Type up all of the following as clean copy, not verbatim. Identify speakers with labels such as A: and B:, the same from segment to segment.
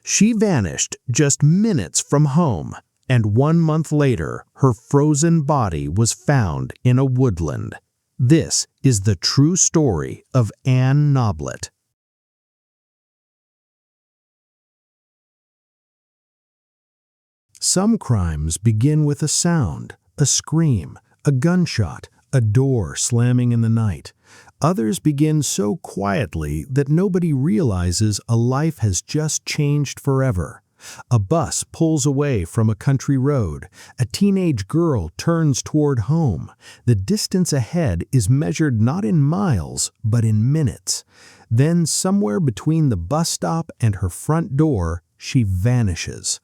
A: She vanished just minutes from home, and 1 month later, her frozen body was found in a woodland. This is the true story of Anne Noblett. Some crimes begin with a sound, a scream, a gunshot, a door slamming in the night. Others begin so quietly that nobody realizes a life has just changed forever. A bus pulls away from a country road. A teenage girl turns toward home. The distance ahead is measured not in miles, but in minutes. Then, somewhere between the bus stop and her front door, she vanishes.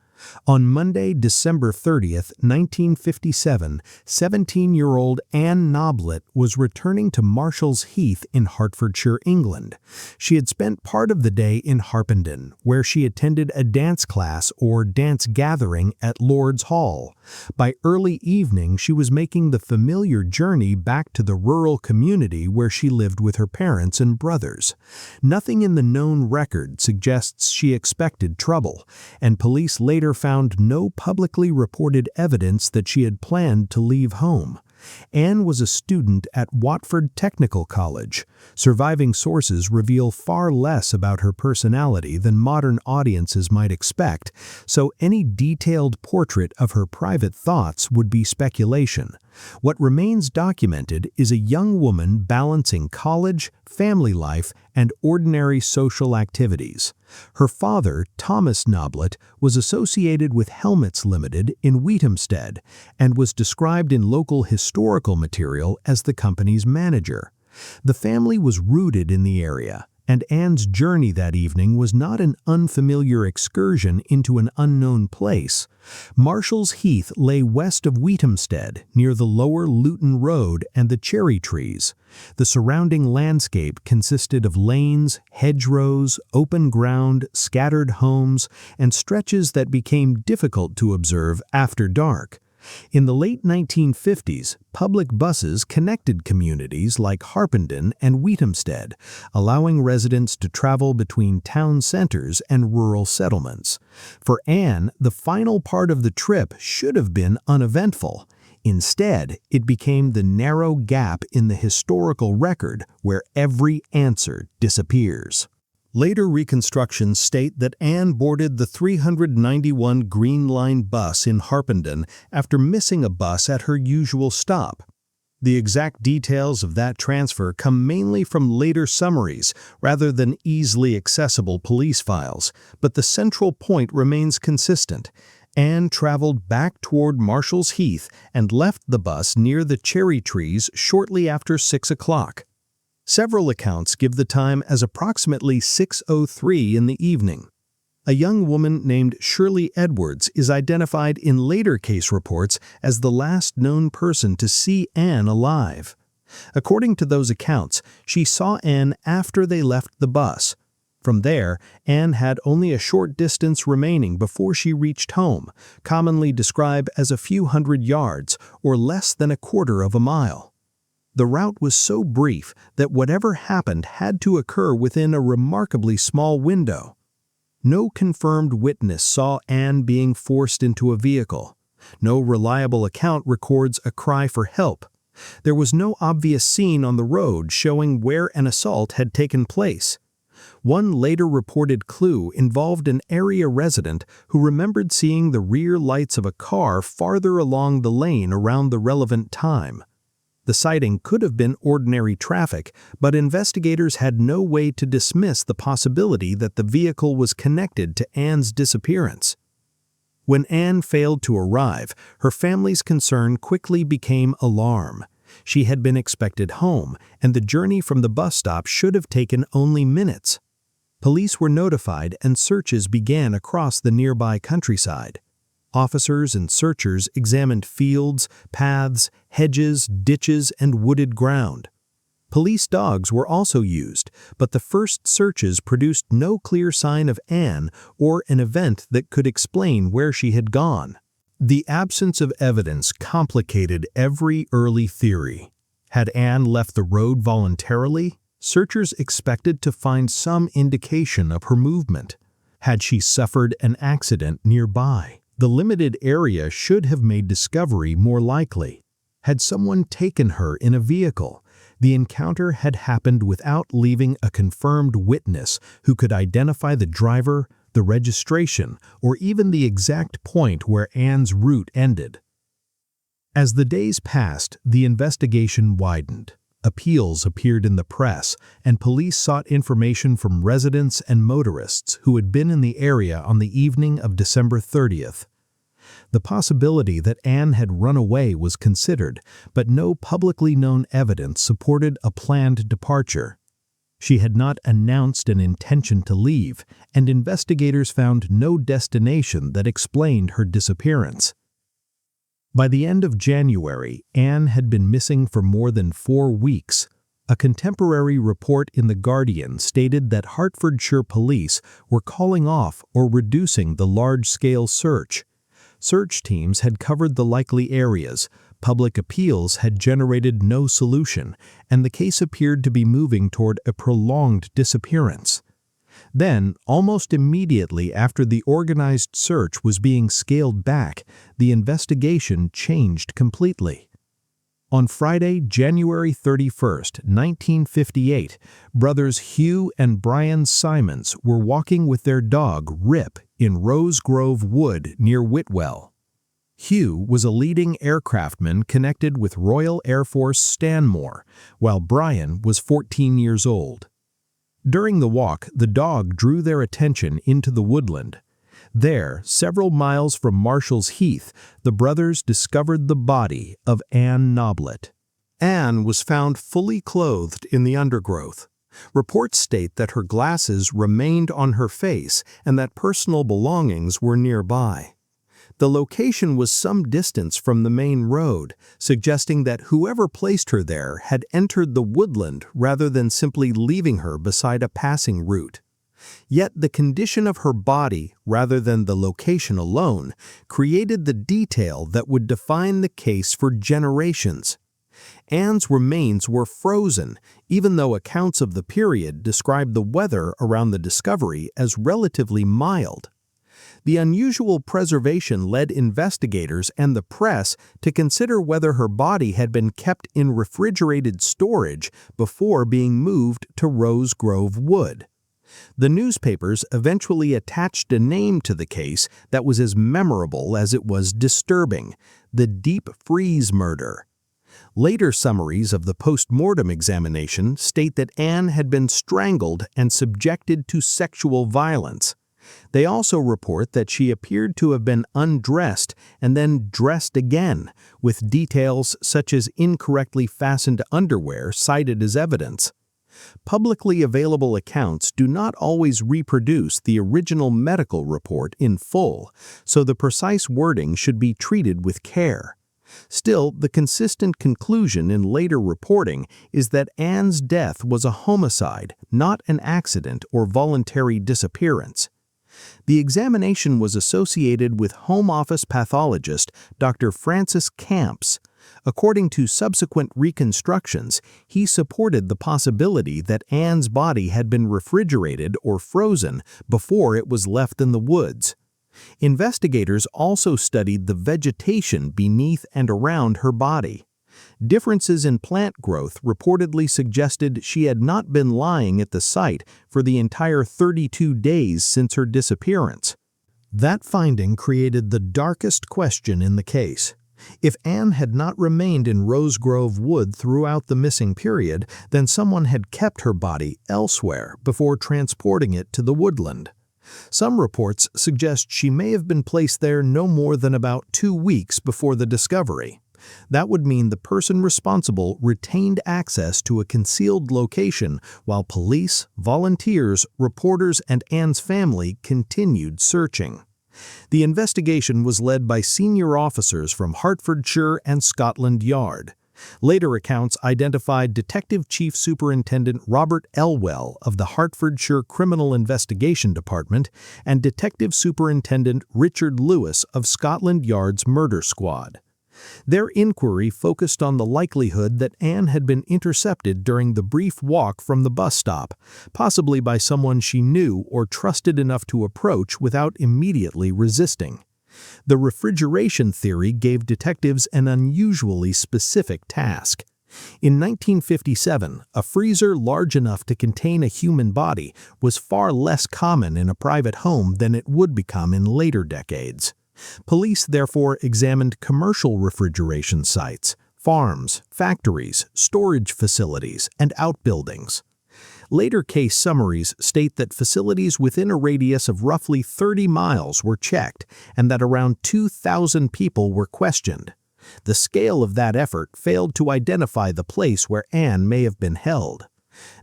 A: On Monday, December 30th, 1957, 17-year-old Anne Noblett was returning to Marshall's Heath in Hertfordshire, England. She had spent part of the day in Harpenden, where she attended a dance class or dance gathering at Lord's Hall. By early evening, she was making the familiar journey back to the rural community where she lived with her parents and brothers. Nothing in the known record suggests she expected trouble, and police later found no publicly reported evidence that she had planned to leave home. Anne was a student at Watford Technical College. Surviving sources reveal far less about her personality than modern audiences might expect, so any detailed portrait of her private thoughts would be speculation. What remains documented is a young woman balancing college, family life, and ordinary social activities. Her father, Thomas Noblett, was associated with Helmets Limited in Wheatamstead and was described in local historical material as the company's manager. The family was rooted in the area, and Anne's journey that evening was not an unfamiliar excursion into an unknown place. Marshall's Heath lay west of Wheatamstead, near the lower Luton Road and the cherry trees. The surrounding landscape consisted of lanes, hedgerows, open ground, scattered homes, and stretches that became difficult to observe after dark. In the late 1950s, public buses connected communities like Harpenden and Wheatamstead, allowing residents to travel between town centers and rural settlements. For Anne, the final part of the trip should have been uneventful. Instead, it became the narrow gap in the historical record where every answer disappears. Later reconstructions state that Anne boarded the 391 Green Line bus in Harpenden after missing a bus at her usual stop. The exact details of that transfer come mainly from later summaries rather than easily accessible police files, but the central point remains consistent. Anne traveled back toward Marshall's Heath and left the bus near the cherry trees shortly after 6 o'clock. Several accounts give the time as approximately 6:03 in the evening. A young woman named Shirley Edwards is identified in later case reports as the last known person to see Anne alive. According to those accounts, she saw Anne after they left the bus. From there, Anne had only a short distance remaining before she reached home, commonly described as a few hundred yards or less than a quarter of a mile. The route was so brief that whatever happened had to occur within a remarkably small window. No confirmed witness saw Anne being forced into a vehicle. No reliable account records a cry for help. There was no obvious scene on the road showing where an assault had taken place. One later reported clue involved an area resident who remembered seeing the rear lights of a car farther along the lane around the relevant time. The sighting could have been ordinary traffic, but investigators had no way to dismiss the possibility that the vehicle was connected to Anne's disappearance. When Anne failed to arrive, her family's concern quickly became alarm. She had been expected home, and the journey from the bus stop should have taken only minutes. Police were notified and searches began across the nearby countryside. Officers and searchers examined fields, paths, hedges, ditches, and wooded ground. Police dogs were also used, but the first searches produced no clear sign of Anne or an event that could explain where she had gone. The absence of evidence complicated every early theory. Had Anne left the road voluntarily? Searchers expected to find some indication of her movement. Had she suffered an accident nearby? The limited area should have made discovery more likely. Had someone taken her in a vehicle? The encounter had happened without leaving a confirmed witness who could identify the driver, the registration, or even the exact point where Anne's route ended. As the days passed, the investigation widened. Appeals appeared in the press, and police sought information from residents and motorists who had been in the area on the evening of December 30th. The possibility that Anne had run away was considered, but no publicly known evidence supported a planned departure. She had not announced an intention to leave, and investigators found no destination that explained her disappearance. By the end of January, Anne had been missing for more than 4 weeks. A contemporary report in The Guardian stated that Hertfordshire police were calling off or reducing the large-scale search. Search teams had covered the likely areas, public appeals had generated no solution, and the case appeared to be moving toward a prolonged disappearance. Then, almost immediately after the organized search was being scaled back, the investigation changed completely. On Friday, January 31st, 1958, brothers Hugh and Brian Simons were walking with their dog, Rip, in Rose Grove Wood near Whitwell. Hugh was a leading aircraftman connected with Royal Air Force Stanmore, while Brian was 14 years old. During the walk, the dog drew their attention into the woodland. There, several miles from Marshall's Heath, the brothers discovered the body of Anne Noblett. Anne was found fully clothed in the undergrowth. Reports state that her glasses remained on her face and that personal belongings were nearby. The location was some distance from the main road, suggesting that whoever placed her there had entered the woodland rather than simply leaving her beside a passing route. Yet the condition of her body, rather than the location alone, created the detail that would define the case for generations. Anne's remains were frozen, even though accounts of the period described the weather around the discovery as relatively mild. The unusual preservation led investigators and the press to consider whether her body had been kept in refrigerated storage before being moved to Rose Grove Wood. The newspapers eventually attached a name to the case that was as memorable as it was disturbing: the Deep Freeze Murder. Later summaries of the post-mortem examination state that Anne had been strangled and subjected to sexual violence. They also report that she appeared to have been undressed and then dressed again, with details such as incorrectly fastened underwear cited as evidence. Publicly available accounts do not always reproduce the original medical report in full, so the precise wording should be treated with care. Still, the consistent conclusion in later reporting is that Anne's death was a homicide, not an accident or voluntary disappearance. The examination was associated with Home Office pathologist Dr. Francis Camps. According to subsequent reconstructions, he supported the possibility that Anne's body had been refrigerated or frozen before it was left in the woods. Investigators also studied the vegetation beneath and around her body. Differences in plant growth reportedly suggested she had not been lying at the site for the entire 32 days since her disappearance. That finding created the darkest question in the case. If Anne had not remained in Rose Grove Wood throughout the missing period, then someone had kept her body elsewhere before transporting it to the woodland. Some reports suggest she may have been placed there no more than about 2 weeks before the discovery. That would mean the person responsible retained access to a concealed location while police, volunteers, reporters, and Anne's family continued searching. The investigation was led by senior officers from Hertfordshire and Scotland Yard. Later accounts identified Detective Chief Superintendent Robert Elwell of the Hertfordshire Criminal Investigation Department and Detective Superintendent Richard Lewis of Scotland Yard's Murder Squad. Their inquiry focused on the likelihood that Anne had been intercepted during the brief walk from the bus stop, possibly by someone she knew or trusted enough to approach without immediately resisting. The refrigeration theory gave detectives an unusually specific task. In 1957, a freezer large enough to contain a human body was far less common in a private home than it would become in later decades. Police therefore examined commercial refrigeration sites, farms, factories, storage facilities, and outbuildings. Later case summaries state that facilities within a radius of roughly 30 miles were checked and that around 2,000 people were questioned. The scale of that effort failed to identify the place where Anne may have been held.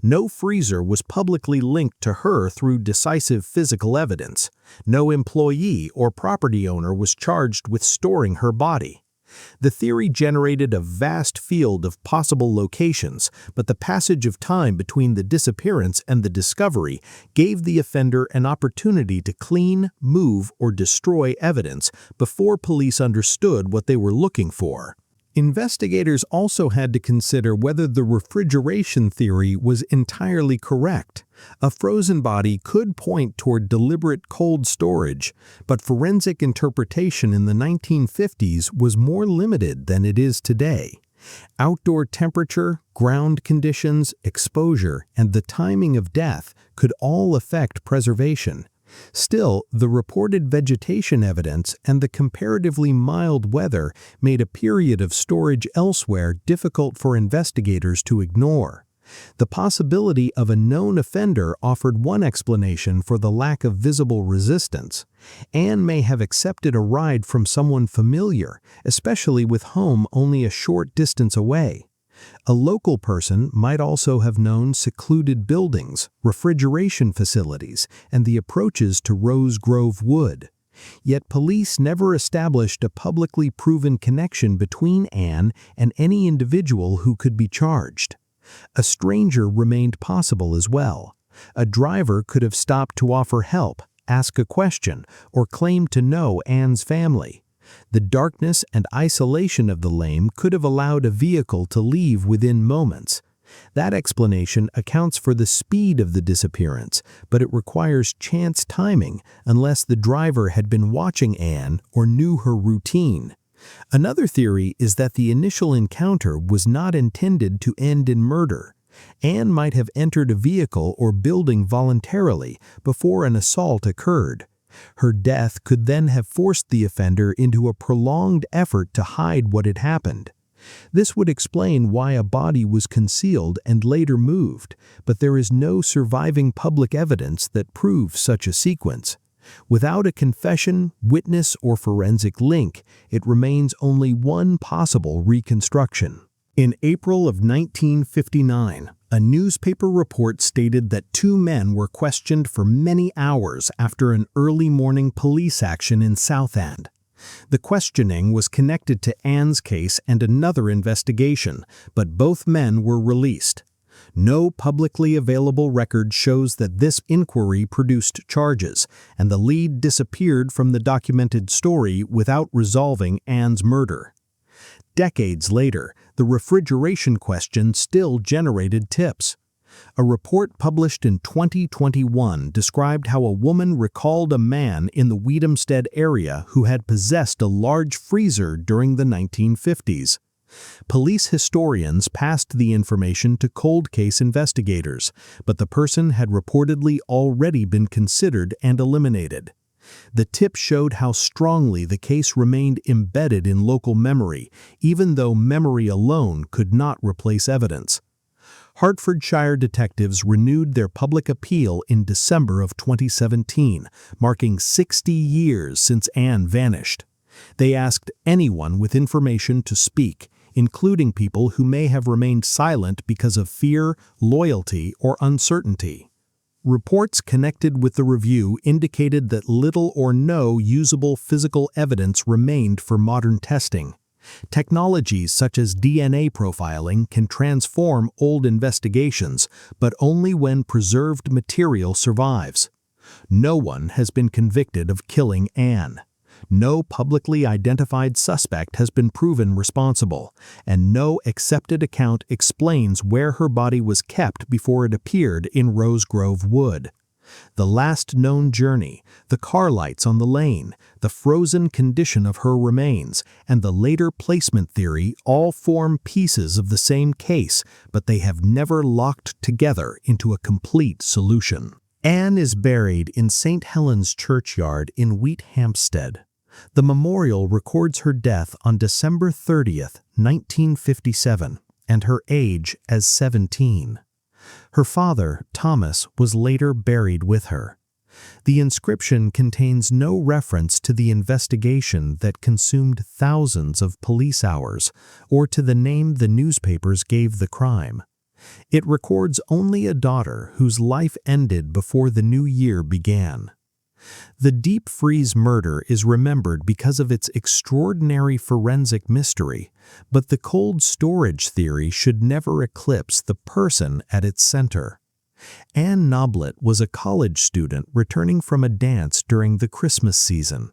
A: No freezer was publicly linked to her through decisive physical evidence. No employee or property owner was charged with storing her body. The theory generated a vast field of possible locations, but the passage of time between the disappearance and the discovery gave the offender an opportunity to clean, move, or destroy evidence before police understood what they were looking for. Investigators also had to consider whether the refrigeration theory was entirely correct. A frozen body could point toward deliberate cold storage, but forensic interpretation in the 1950s was more limited than it is today. Outdoor temperature, ground conditions, exposure, and the timing of death could all affect preservation. Still, the reported vegetation evidence and the comparatively mild weather made a period of storage elsewhere difficult for investigators to ignore. The possibility of a known offender offered one explanation for the lack of visible resistance. Anne may have accepted a ride from someone familiar, especially with home only a short distance away. A local person might also have known secluded buildings, refrigeration facilities, and the approaches to Rose Grove Wood. Yet police never established a publicly proven connection between Anne and any individual who could be charged. A stranger remained possible as well. A driver could have stopped to offer help, ask a question, or claim to know Anne's family. The darkness and isolation of the lane could have allowed a vehicle to leave within moments. That explanation accounts for the speed of the disappearance, but it requires chance timing unless the driver had been watching Anne or knew her routine. Another theory is that the initial encounter was not intended to end in murder. Anne might have entered a vehicle or building voluntarily before an assault occurred. Her death could then have forced the offender into a prolonged effort to hide what had happened. This would explain why a body was concealed and later moved, but there is no surviving public evidence that proves such a sequence. Without a confession, witness, or forensic link, it remains only one possible reconstruction. In April of 1959, a newspaper report stated that two men were questioned for many hours after an early morning police action in South End. The questioning was connected to Anne's case and another investigation, but both men were released. No publicly available record shows that this inquiry produced charges, and the lead disappeared from the documented story without resolving Anne's murder. Decades later, the refrigeration question still generated tips. A report published in 2021 described how a woman recalled a man in the Weedhamstead area who had possessed a large freezer during the 1950s. Police historians passed the information to cold case investigators, but the person had reportedly already been considered and eliminated. The tip showed how strongly the case remained embedded in local memory, even though memory alone could not replace evidence. Hertfordshire detectives renewed their public appeal in December of 2017, marking 60 years since Anne vanished. They asked anyone with information to speak, including people who may have remained silent because of fear, loyalty, or uncertainty. Reports connected with the review indicated that little or no usable physical evidence remained for modern testing. Technologies such as DNA profiling can transform old investigations, but only when preserved material survives. No one has been convicted of killing Anne. No publicly identified suspect has been proven responsible, and no accepted account explains where her body was kept before it appeared in Rose Grove Wood. The last known journey, the car lights on the lane, the frozen condition of her remains, and the later placement theory all form pieces of the same case, but they have never locked together into a complete solution. Anne is buried in St. Helens Churchyard in Wheat Hampstead. The memorial records her death on December 30th, 1957, and her age as 17. Her father, Thomas, was later buried with her. The inscription contains no reference to the investigation that consumed thousands of police hours or to the name the newspapers gave the crime. It records only a daughter whose life ended before the new year began. The deep freeze murder is remembered because of its extraordinary forensic mystery, but the cold storage theory should never eclipse the person at its center. Anne Noblett was a college student returning from a dance during the Christmas season.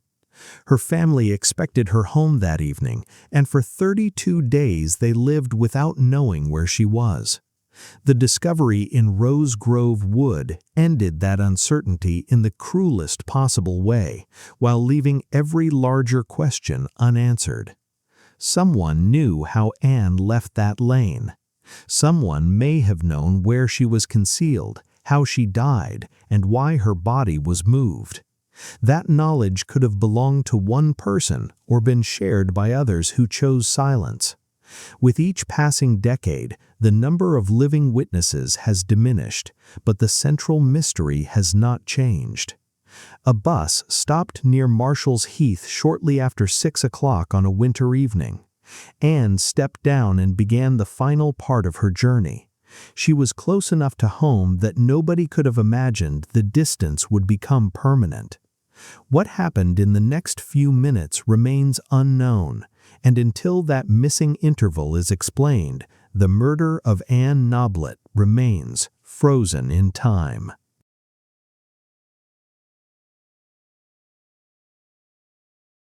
A: Her family expected her home that evening, and for 32 days they lived without knowing where she was. The discovery in Rose Grove Wood ended that uncertainty in the cruelest possible way, while leaving every larger question unanswered. Someone knew how Anne left that lane. Someone may have known where she was concealed, how she died, and why her body was moved. That knowledge could have belonged to one person or been shared by others who chose silence. With each passing decade, the number of living witnesses has diminished, but the central mystery has not changed. A bus stopped near Marshall's Heath shortly after 6 o'clock on a winter evening. Anne stepped down and began the final part of her journey. She was close enough to home that nobody could have imagined the distance would become permanent. What happened in the next few minutes remains unknown, and until that missing interval is explained, the murder of Anne Noblett remains frozen in time.